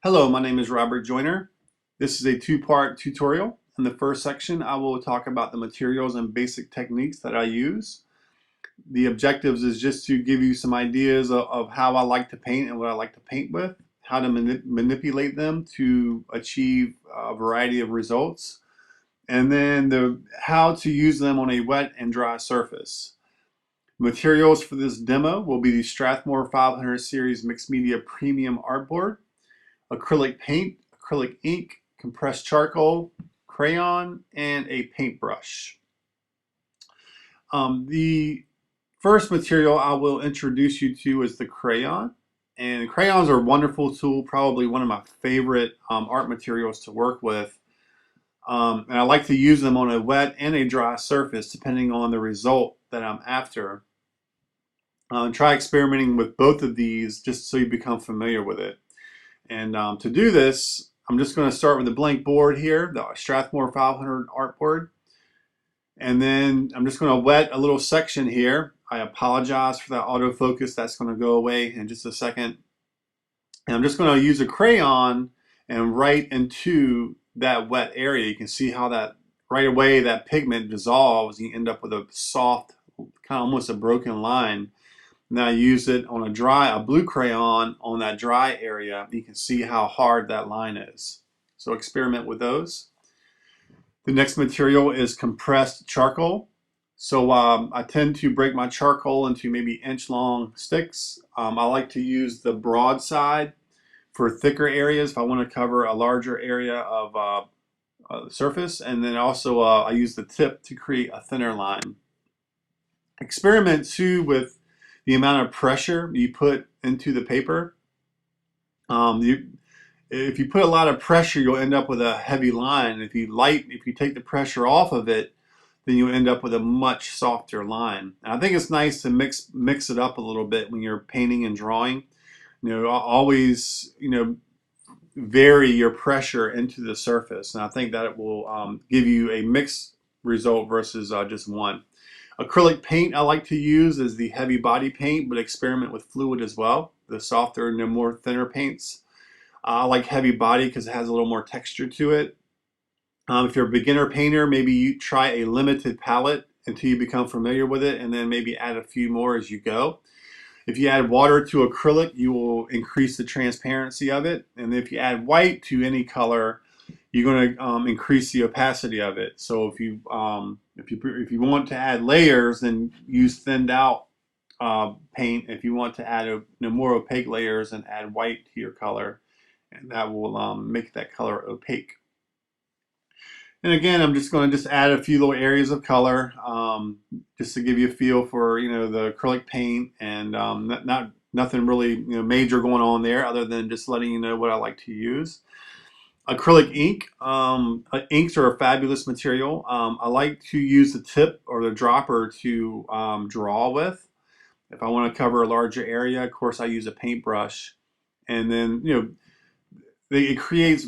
Hello, my name is Robert Joyner. This is a two-part tutorial. In the first section, I will talk about the materials and basic techniques that I use. The objectives is just to give you some ideas of how I like to paint and what I like to paint with, how to manipulate them to achieve a variety of results, and then how to use them on a wet and dry surface. Materials for this demo will be the Strathmore 500 Series Mixed Media Premium Artboard, acrylic paint, acrylic ink, compressed charcoal, crayon, and a paintbrush. The first material I will introduce you to is the crayon. And crayons are a wonderful tool, probably one of my favorite art materials to work with. And I like to use them on a wet and a dry surface depending on the result that I'm after. Try experimenting with both of these just so you become familiar with it. And to do this, I'm just going to start with a blank board here, the Strathmore 500 artboard. And then I'm just going to wet a little section here. I apologize for that autofocus. That's going to go away in just a second. And I'm just going to use a crayon and write into that wet area. You can see how that right away that pigment dissolves. You end up with a soft, kind of almost a broken line. Now I use it on a blue crayon on that dry area. You can see how hard that line is. So experiment with those. The next material is compressed charcoal. So I tend to break my charcoal into maybe inch-long sticks. I like to use the broad side for thicker areas if I want to cover a larger area of the surface. And then also I use the tip to create a thinner line. Experiment too with the amount of pressure you put into the paper. If you put a lot of pressure, you'll end up with a heavy line. If you take the pressure off of it, then you'll end up with a much softer line. And I think it's nice to mix it up a little bit when you're painting and drawing. Always, vary your pressure into the surface. And I think that it will give you a mixed result versus just one. Acrylic paint I like to use is the heavy body paint, but experiment with fluid as well. The softer and the more thinner paints. I like heavy body because it has a little more texture to it. If you're a beginner painter, maybe you try a limited palette until you become familiar with it, and then maybe add a few more as you go. If you add water to acrylic, you will increase the transparency of it. And if you add white to any color, you're going to increase the opacity of it. So if you want to add layers, then use thinned out paint. If you want to add more opaque layers, and add white to your color, and that will make that color opaque. And again, I'm just going to add a few little areas of color just to give you a feel for the acrylic paint, and nothing really major going on there other than just letting you know what I like to use. Acrylic ink. Inks are a fabulous material. I like to use the tip or the dropper to draw with. If I want to cover a larger area, of course I use a paintbrush. And then, it creates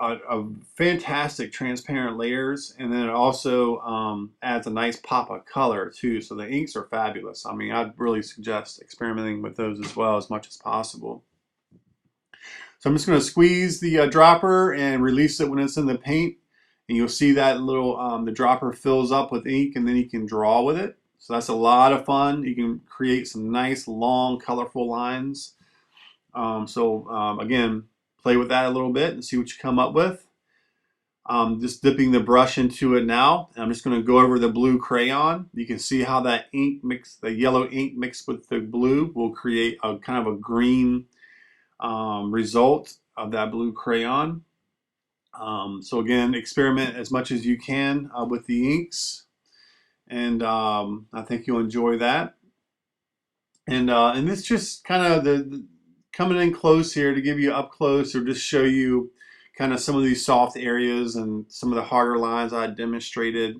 a fantastic transparent layers, and then it also adds a nice pop of color too. So the inks are fabulous. I mean, I'd really suggest experimenting with those as well as much as possible. So I'm just going to squeeze the dropper and release it when it's in the paint, and you'll see that little the dropper fills up with ink, and then you can draw with it. So that's a lot of fun. You can create some nice long colorful lines. Again, play with that a little bit and see what you come up with. Just dipping the brush into it now. And I'm just going to go over the blue crayon. You can see how that ink the yellow ink mixed with the blue will create a kind of a green result of that blue crayon. So again, experiment as much as you can with the inks, and I think you'll enjoy that. And this just kind of the coming in close here to give you up close, or just show you kind of some of these soft areas and some of the harder lines I demonstrated.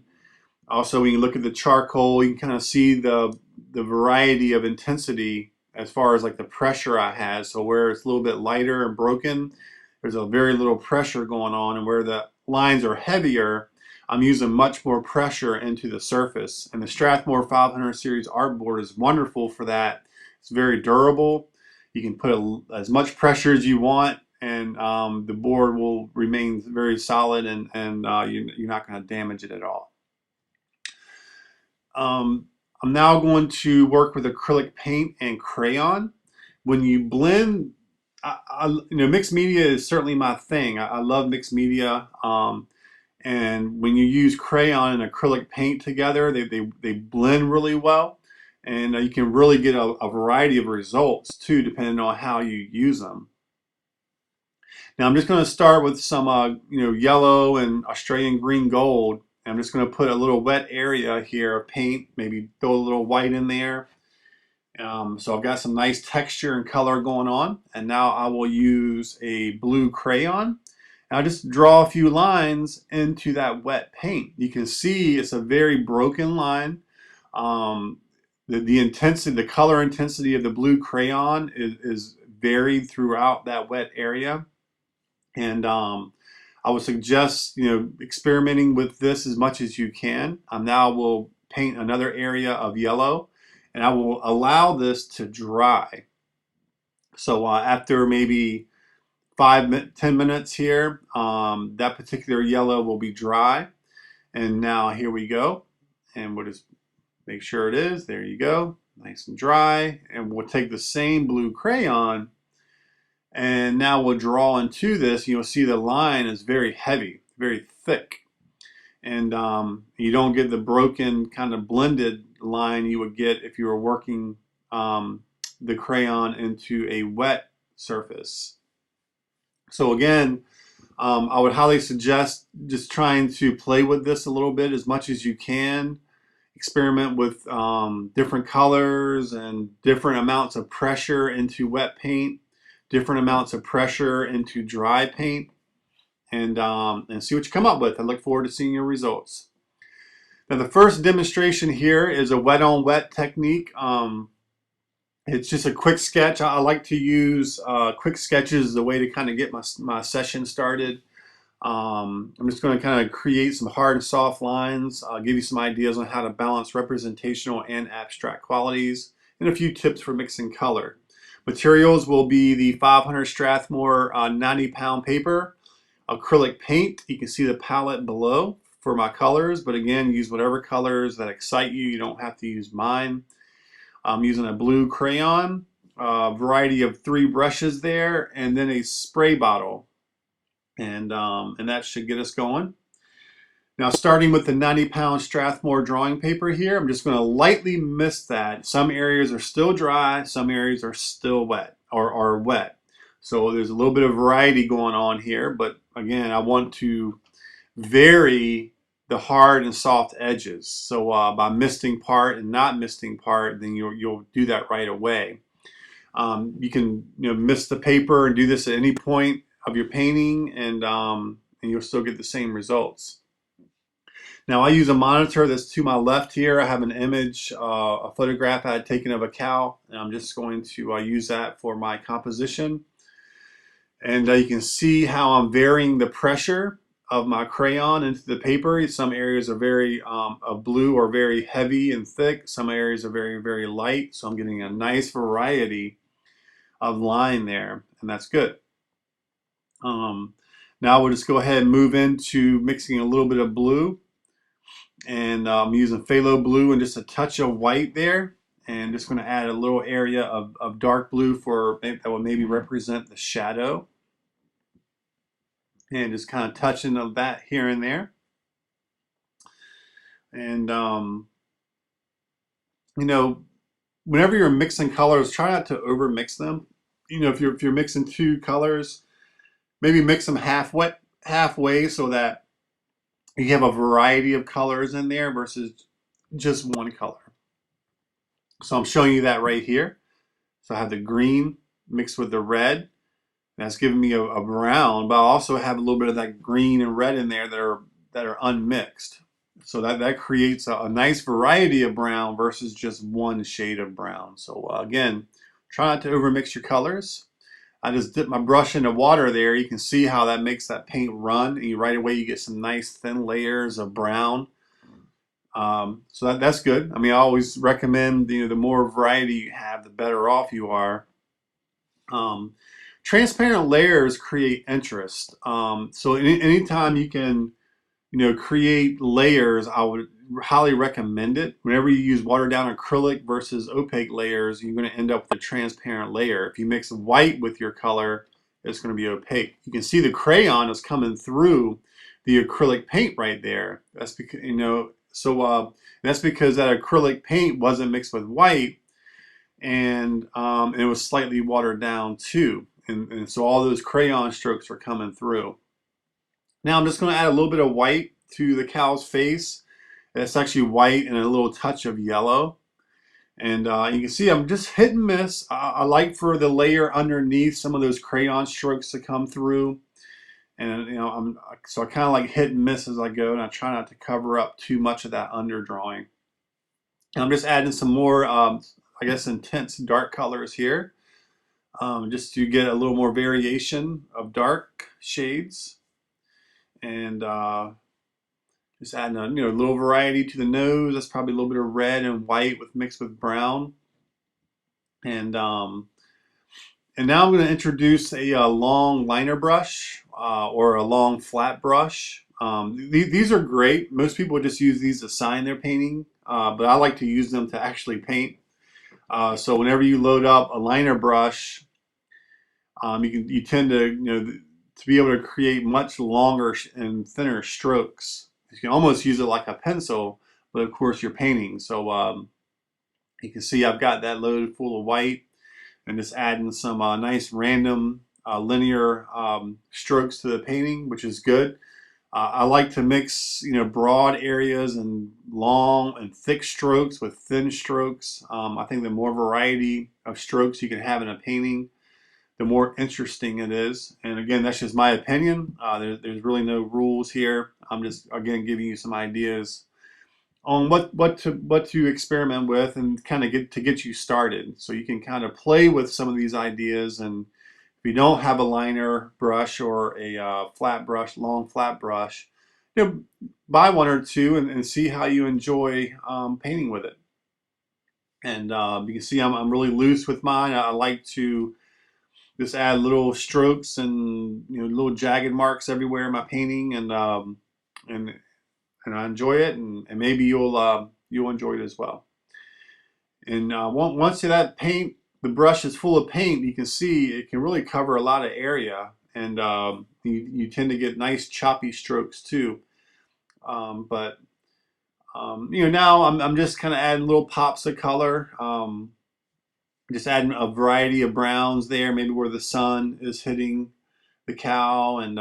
Also, when you look at the charcoal, you can kind of see the variety of intensity as far as like the pressure I had. So where it's a little bit lighter and broken, there's a very little pressure going on, and where the lines are heavier, I'm using much more pressure into the surface. And the Strathmore 500 series artboard is wonderful for that. It's very durable. You can put as much pressure as you want, and the board will remain very solid, and you're not going to damage it at all. I'm now going to work with acrylic paint and crayon. When you blend, mixed media is certainly my thing. I love mixed media. And when you use crayon and acrylic paint together, they blend really well. And you can really get a variety of results too, depending on how you use them. Now I'm just going to start with some yellow and Australian green gold. I'm just going to put a little wet area here of paint, maybe throw a little white in there. So I've got some nice texture and color going on. And now I will use a blue crayon. And I'll just draw a few lines into that wet paint. You can see it's a very broken line. Um, the intensity, the color intensity of the blue crayon is varied throughout that wet area. And I would suggest, experimenting with this as much as you can. Now we'll paint another area of yellow, and I will allow this to dry. So after maybe 10 minutes here, that particular yellow will be dry. And now here we go. And we'll just make sure it is. There you go. Nice and dry. And we'll take the same blue crayon, and now we'll draw into this. You'll see the line is very heavy, very thick. And you don't get the broken kind of blended line you would get if you were working the crayon into a wet surface. So again, I would highly suggest just trying to play with this a little bit as much as you can. Experiment with different colors and different amounts of pressure into wet paint, different amounts of pressure into dry paint, and see what you come up with. I look forward to seeing your results. Now the first demonstration here is a wet on wet technique. It's just a quick sketch. I like to use quick sketches as a way to kind of get my session started. I'm just going to kind of create some hard and soft lines. I'll give you some ideas on how to balance representational and abstract qualities, and a few tips for mixing color. Materials will be the 500 Strathmore 90-pound paper, acrylic paint. You can see the palette below for my colors, but again, use whatever colors that excite you. You don't have to use mine. I'm using a blue crayon, a variety of 3 brushes there, and then a spray bottle. And that should get us going. Now starting with the 90-pound Strathmore drawing paper here, I'm just going to lightly mist that. Some areas are still dry, some areas are still wet or are wet. So there's a little bit of variety going on here, but again, I want to vary the hard and soft edges. So by misting part and not misting part, then you'll do that right away. You can mist the paper and do this at any point of your painting, and you'll still get the same results. Now I use a monitor that's to my left here. I have an image, a photograph I had taken of a cow, and I'm just going to use that for my composition. And you can see how I'm varying the pressure of my crayon into the paper. Some areas are very blue or very heavy and thick. Some areas are very, very light. So I'm getting a nice variety of line there, and that's good. Now we'll just go ahead and move into mixing a little bit of blue, and I'm using phthalo blue and just a touch of white there, and just going to add a little area of dark blue that will maybe represent the shadow, and just kind of touching of that here and there. And whenever you're mixing colors, try not to over mix them. If you're mixing 2 colors, maybe mix them halfway so that you have a variety of colors in there versus just one color. So I'm showing you that right here. So I have the green mixed with the red. That's giving me a brown, but I also have a little bit of that green and red in there that are unmixed. So that creates a nice variety of brown versus just one shade of brown. So again, try not to overmix your colors. I just dip my brush into water there. You can see how that makes that paint run, and right away you get some nice thin layers of brown. So that's good. I mean, I always recommend the more variety you have, the better off you are. Transparent layers create interest. So anytime you can, create layers, I would highly recommend it. Whenever you use watered down acrylic versus opaque layers, you're going to end up with a transparent layer. If you mix white with your color, it's going to be opaque. You can see the crayon is coming through the acrylic paint right there. That's because, that's because that acrylic paint wasn't mixed with white, and it was slightly watered down too. And so all those crayon strokes are coming through. Now I'm just going to add a little bit of white to the cow's face. It's actually white and a little touch of yellow. And you can see I'm just hit and miss. I like for the layer underneath some of those crayon strokes to come through. And so I kind of like hit and miss as I go, and I try not to cover up too much of that underdrawing. And I'm just adding some more, I guess, intense dark colors here, just to get a little more variation of dark shades. And just adding a little variety to the nose. That's probably a little bit of red and white with mixed with brown. And now I'm going to introduce a long liner brush or a long flat brush. These are great. Most people just use these to sign their painting, but I like to use them to actually paint. So whenever you load up a liner brush, you tend to be able to create much longer and thinner strokes. You can almost use it like a pencil, but of course you're painting. So you can see I've got that loaded full of white, and just adding some nice random linear strokes to the painting, which is good. I like to mix, broad areas and long and thick strokes with thin strokes. I think the more variety of strokes you can have in a painting, the more interesting it is. And again, that's just my opinion. There's really no rules here. I'm just, again, giving you some ideas on what to experiment with and kind of get you started, so you can kind of play with some of these ideas. And if you don't have a liner brush or a flat brush, long flat brush, buy one or two and see how you enjoy painting with it. And you can see I'm really loose with mine. I like to just add little strokes and little jagged marks everywhere in my painting, and I enjoy it, and maybe you'll enjoy it as well. And once that paint, the brush is full of paint, you can see it can really cover a lot of area, and you tend to get nice choppy strokes too. But now I'm just kind of adding little pops of color. Just adding a variety of browns there, maybe where the sun is hitting the cow. And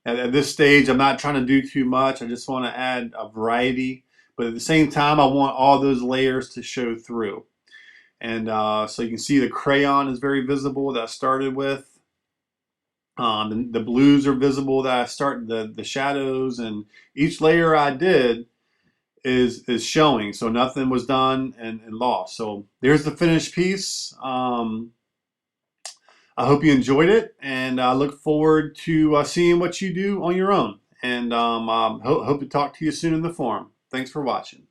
at this stage, I'm not trying to do too much. I just want to add a variety, but at the same time, I want all those layers to show through. And so you can see the crayon is very visible that I started with. The blues are visible that I started, the shadows, and each layer I did is showing. So nothing was done and lost. So there's the finished piece. I hope you enjoyed it, and I look forward to seeing what you do on your own. And hope to talk to you soon in the forum. Thanks for watching.